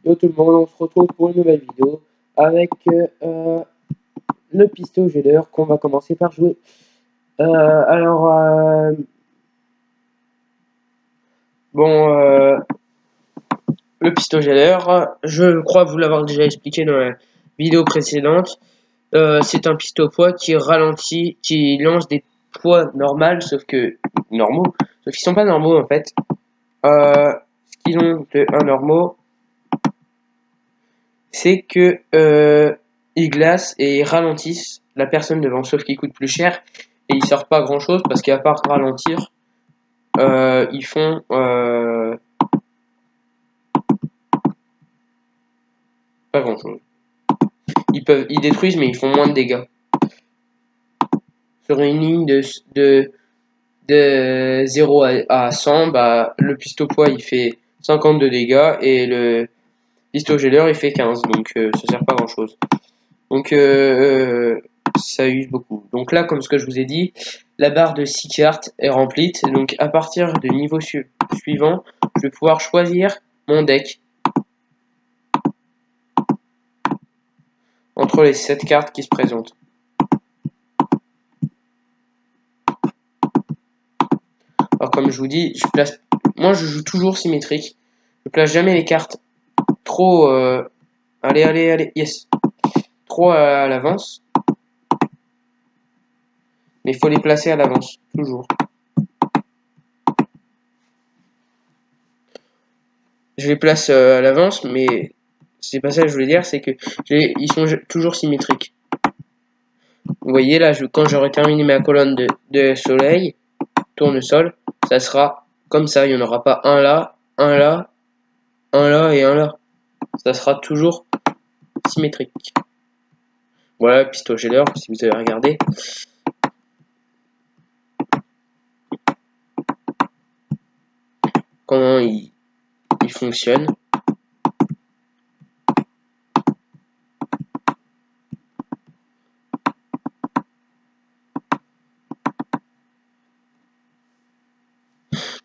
Yo tout le monde, on se retrouve pour une nouvelle vidéo avec le pistolet geleur qu'on va commencer par jouer. Le pistolet geleur, je crois vous l'avoir déjà expliqué dans la vidéo précédente. C'est un pistolet au poids qui ralentit, qui lance des poids normaux, sauf qu'ils sont pas normaux en fait. Ce qu'ils ont de anormaux, c'est que ils glacent et ils ralentissent la personne devant, sauf qu'ils coûtent plus cher et ils servent pas à grand chose parce qu'à part ralentir, ils font pas grand chose. Ils détruisent mais ils font moins de dégâts. Sur une ligne de 0 à 100, bah, le pistolet poids il fait 52 dégâts et le pistolet geleur il fait 15, donc ça sert pas à grand chose. Donc ça use beaucoup. Donc là, comme ce que je vous ai dit, la barre de 6 cartes est remplie. Donc à partir du niveau suivant, je vais pouvoir choisir mon deck entre les 7 cartes qui se présentent. Alors comme je vous dis, moi je joue toujours symétrique. Je place jamais les cartes trop allez, yes. Trop à l'avance. Mais il faut les placer à l'avance, toujours. Je les place à l'avance, mais c'est pas ça que je voulais dire, c'est que ils sont toujours symétriques. Vous voyez là, quand j'aurai terminé ma colonne de soleil, tournesol, ça sera comme ça, il n'y en aura pas un là, un là, un là et un là. Ça sera toujours symétrique. Voilà, pistolet geleur, si vous avez regardé. Comment il fonctionne.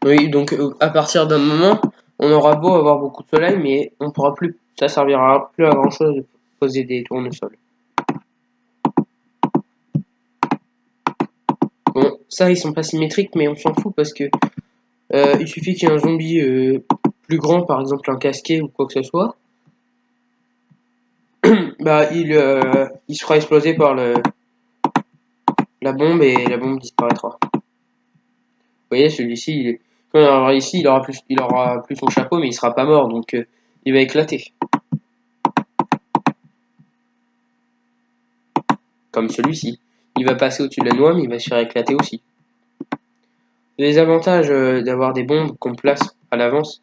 Oui, donc à partir d'un moment, on aura beau avoir beaucoup de soleil, mais on pourra plus, ça servira plus à grand chose de poser des tournesols. Bon, ça ils sont pas symétriques, mais on s'en fout parce que il suffit qu'il y ait un zombie plus grand, par exemple un casqué ou quoi que ce soit, bah il sera explosé par la bombe et la bombe disparaîtra. Vous voyez, celui-ci, quand il arrivera ici, il aura plus son chapeau, mais il sera pas mort, donc il va éclater. Comme celui-ci. Il va passer au-dessus de la noix, mais il va se faire éclater aussi. Les avantages d'avoir des bombes qu'on place à l'avance,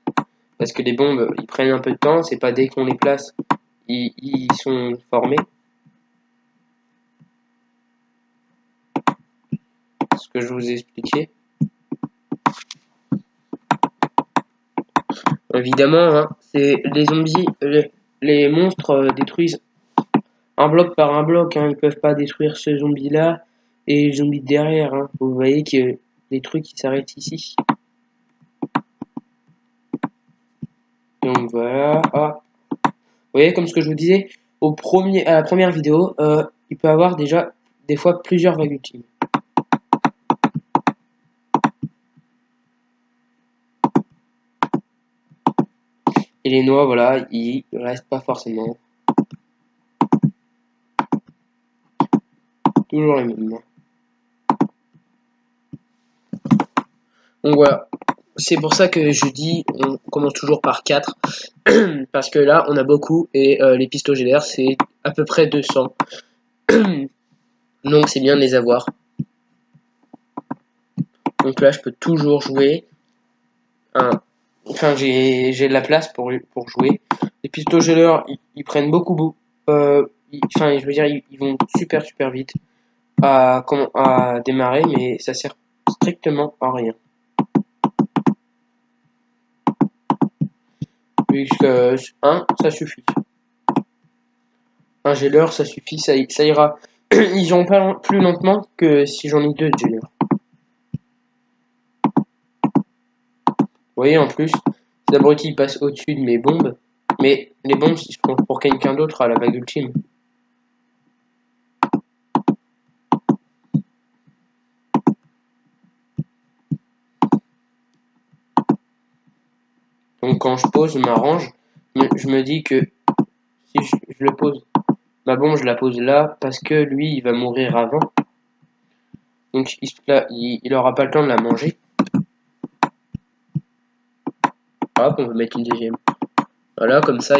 parce que les bombes, ils prennent un peu de temps, c'est pas dès qu'on les place, ils sont formés. Ce que je vous ai expliqué. Évidemment, hein, c'est les zombies, les monstres détruisent un bloc par un bloc, hein, ils peuvent pas détruire ce zombie-là et le zombie derrière. Hein. Vous voyez que les trucs qui s'arrêtent ici. Donc voilà. Ah. Vous voyez, comme ce que je vous disais, à la première vidéo, il peut avoir déjà des fois plusieurs vagues ultimes. Et les noix, voilà, ils restent pas forcément. Toujours les mêmes. Donc voilà. C'est pour ça que je dis, on commence toujours par 4. Parce que là, on a beaucoup. Et les pistolets geleurs, c'est à peu près 200. Donc c'est bien de les avoir. Donc là, je peux toujours jouer. Enfin, j'ai de la place pour jouer. Les pistolets geleurs, ils prennent beaucoup. Enfin, je veux dire, ils vont super vite à démarrer, mais ça sert strictement à rien. Puisque ça suffit. Un geleur, ça suffit, ça ira. Ils iront pas plus lentement que si j'en ai 2 de geleurs. Vous voyez, en plus, si l'abruti passe au-dessus de mes bombes, Mais les bombes, si je compte pour quelqu'un d'autre à la vague ultime. Donc quand je pose, je m'arrange. Je me dis que si je le pose, ma bombe, je la pose là parce que lui, il va mourir avant. Donc il aura pas le temps de la manger. Hop, on va mettre une deuxième. Voilà, comme ça,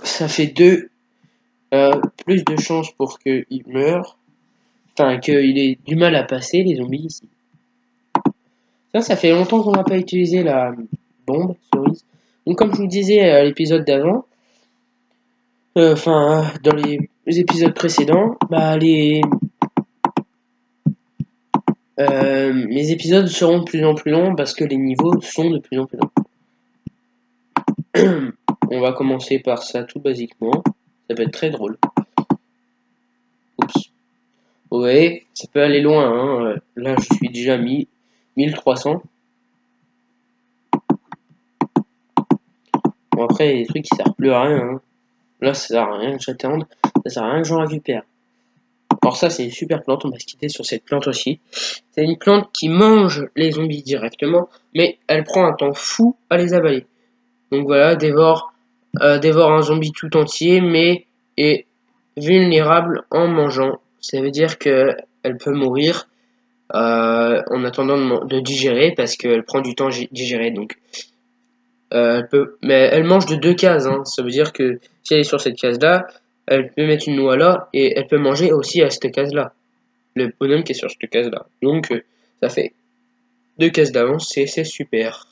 ça fait plus de chances pour qu'il meure. Enfin, qu'il ait du mal à passer, les zombies ici. Ça fait longtemps qu'on n'a pas utilisé la bombe, cerise. Donc, comme je vous disais à l'épisode d'avant, dans les épisodes précédents, bah, les épisodes seront de plus en plus longs parce que les niveaux sont de plus en plus longs. On va commencer par ça tout basiquement. Ça peut être très drôle. Oups. Ouais, ça peut aller loin. Hein. Là, je suis déjà mis 1300. Bon, après, il y a des trucs qui servent plus à rien. Hein. Là, ça sert à rien que j'attende. Ça sert à rien que j'en récupère. Alors ça, c'est une super plante. On va se quitter sur cette plante aussi. C'est une plante qui mange les zombies directement, mais elle prend un temps fou à les avaler. Donc voilà, dévore un zombie tout entier, mais est vulnérable en mangeant. Ça veut dire que elle peut mourir en attendant de digérer parce qu'elle prend du temps à digérer. Donc mais elle mange de 2 cases. Hein. Ça veut dire que si elle est sur cette case-là, elle peut mettre une noix là et elle peut manger aussi à cette case-là. Le bonhomme qui est sur cette case-là. Donc ça fait 2 cases d'avance, c'est super.